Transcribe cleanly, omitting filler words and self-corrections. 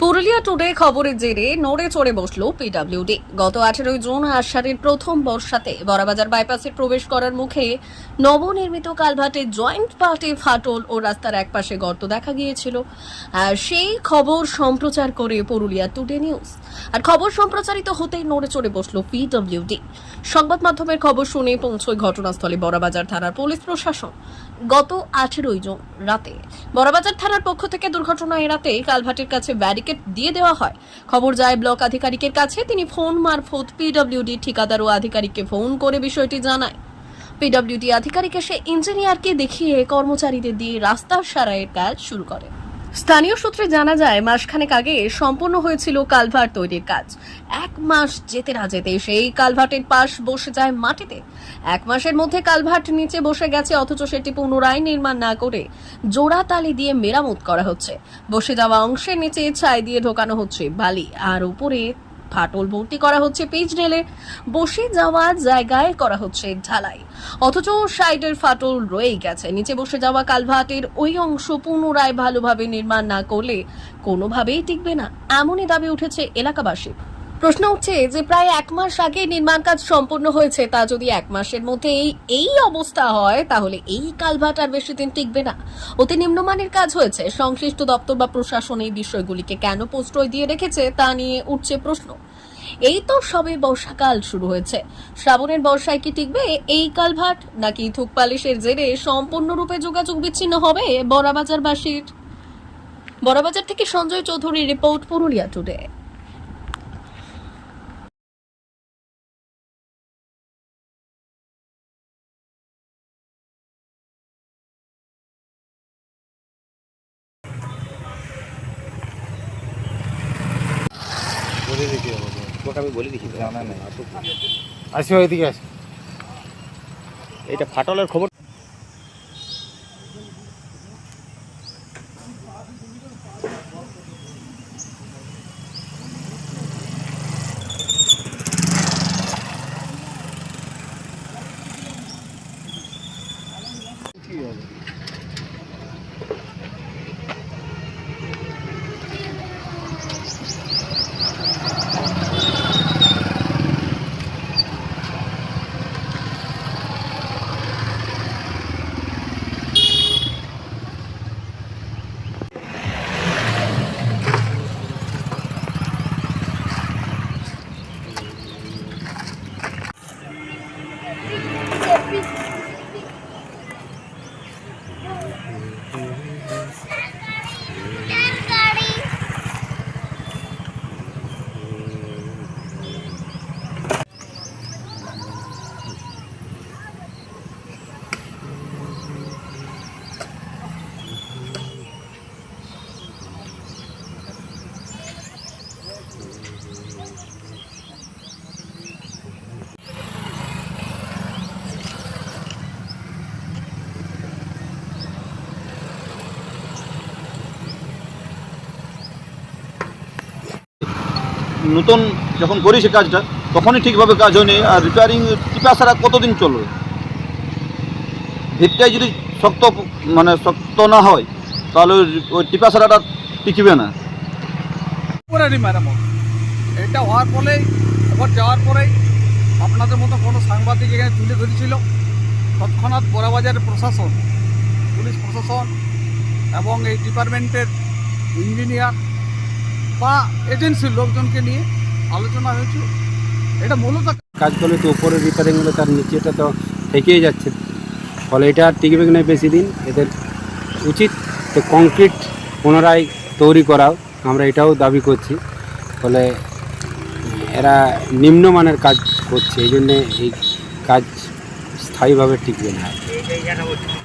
Purulia today খবরের জেরে নড়ে চড়ে বসল পিডব্লিউডি। গত 18 জুন আষাঢ়ের প্রথম বর্ষাতে বড়বাজার বাইপাসে প্রবেশ করার মুখে নবনির্মিত কালভার্টে জয়েন্ট পার্টে ফাটল ও রাস্তার একপাশে গর্ত দেখা গিয়েছিল। আর সেই খবর সম্প্রচার করে পুরুলিয়া টুডে নিউজ। আর খবর সম্প্রচারিত হতেই নড়ে চড়ে বসল পিডব্লিউডি। সংবাদ মাধ্যমের খবর শুনে পৌঁছয় ঘটনাস্থলে বড়বাজার থানার পুলিশ প্রশাসন। গত 18 জুন রাতে বড়বাজার থানার পক্ষ থেকে দুর্ঘটনা এড়াতে কালভার্টের কাছে ব্যারিকেড দিয়ে দেওয়া হয়। খবর যায় ব্লক আধিকারিকের কাছে। তিনি ফোন মারফত পিডব্লিউডি ঠিকাদার ও আধিকারিককে ফোন করে বিষয়টি জানায়। পিডব্লিউডি আধিকারিক এসে ইঞ্জিনিয়ারকে দেখিয়ে কর্মচারীদের দিয়ে রাস্তা সারাইয়ের কাজ শুরু করে। স্থানীয় সূত্রে জানা যায়, মাসখানেক আগে সম্পূর্ণ হয়েছিল কালভার্ট তৈরির কাজ। 1 মাস যেতে না যেতে সেই কালভার্টের পাশ বসে যায় মাটিতে। 1 মাসের মধ্যে কালভার্ট নিচে বসে গেছে, অথচ সেটি পুনরায় নির্মাণ না করে জোড়া তালি দিয়ে মেরামত করা হচ্ছে। বসে যাওয়া অংশের নিচে ছাই দিয়ে ঢোকানো হচ্ছে বালি, আর উপরে ফাটল ভর্তি করা হচ্ছে পিচ ঢেলে। বসে যাওয়া জায়গায় করা হচ্ছে ঢালাই, অথচ সাইডের ফাটল রয়েই গেছে। নিচে বসে যাওয়া কালভার্টের ওই অংশ পুনরায় ভালোভাবে নির্মাণ না করলে কোনোভাবেই টিকবে না, এমনই দাবি উঠেছে এলাকাবাসী। প্রশ্ন উঠছে যে প্রায় 1 মাস আগে নির্মাণ কাজ সম্পন্ন হয়েছে, তা যদি 1 মাসের মধ্যে এই অবস্থা হয়, তাহলে এই কালভার্ট আর বেশি দিন টিকবে না। অতি নিম্নমানের কাজ হয়েছে। সংশ্লিষ্ট দপ্তর বা প্রশাসন এই বিষয়গুলিকে কেন প্রশ্রয় দিয়ে রেখেছে তা নিয়ে উঠছে প্রশ্ন। এই তো সবে বর্ষাকাল শুরু হয়েছে, শ্রাবণের বর্ষায় কি টিকবে এই কালভার্ট, নাকি থুক পালিশের জেরে সম্পূর্ণরূপে যোগাযোগ বিচ্ছিন্ন হবে বড়বাজারবাসীর? বড়বাজার থেকে সঞ্জয় চৌধুরীর রিপোর্ট, পুরুলিয়া টুডে। বলে দিতে হবে, তোকে আমি বলে দিচ্ছি, জানা নেই আসুক। আসো এদিকে আসো। এইটা ফাটলের খবর। নতুন যখন করি সে কাজটা, তখনই ঠিকভাবে কাজ হয়নি। আর রিপেয়ারিং টিপা ছাড়া কতদিন চলবে? ভিতটাই যদি শক্ত না হয়, তাহলে ওই টিপা ছাড়াটা টিকবে না। মেরামত এটা হওয়ার পরেই, খবর যাওয়ার পরেই আপনাদের মতো কোনো সাংবাদিক এখানে তুলে ধরেছিল। তৎক্ষণাৎ বড়বাজারের প্রশাসন, পুলিশ প্রশাসন এবং এই ডিপার্টমেন্টের ইঞ্জিনিয়ার বা এজেন্সির লোকজনকে নিয়ে আলোচনা হয়েছিল। এটা মূলত কাজ করলে তো উপরে রিপেয়ারিং হলে তার নিচেটা তো থেকেই যাচ্ছে, ফলে এটা আর টিকবে না বেশি দিন। এদের উচিত তো কংক্রিট পুনরায় তৈরি করাও, আমরা এটাও দাবি করছি। ফলে এরা নিম্নমানের কাজ করছে, এই জন্যে এই কাজ স্থায়ীভাবে টিকবে না।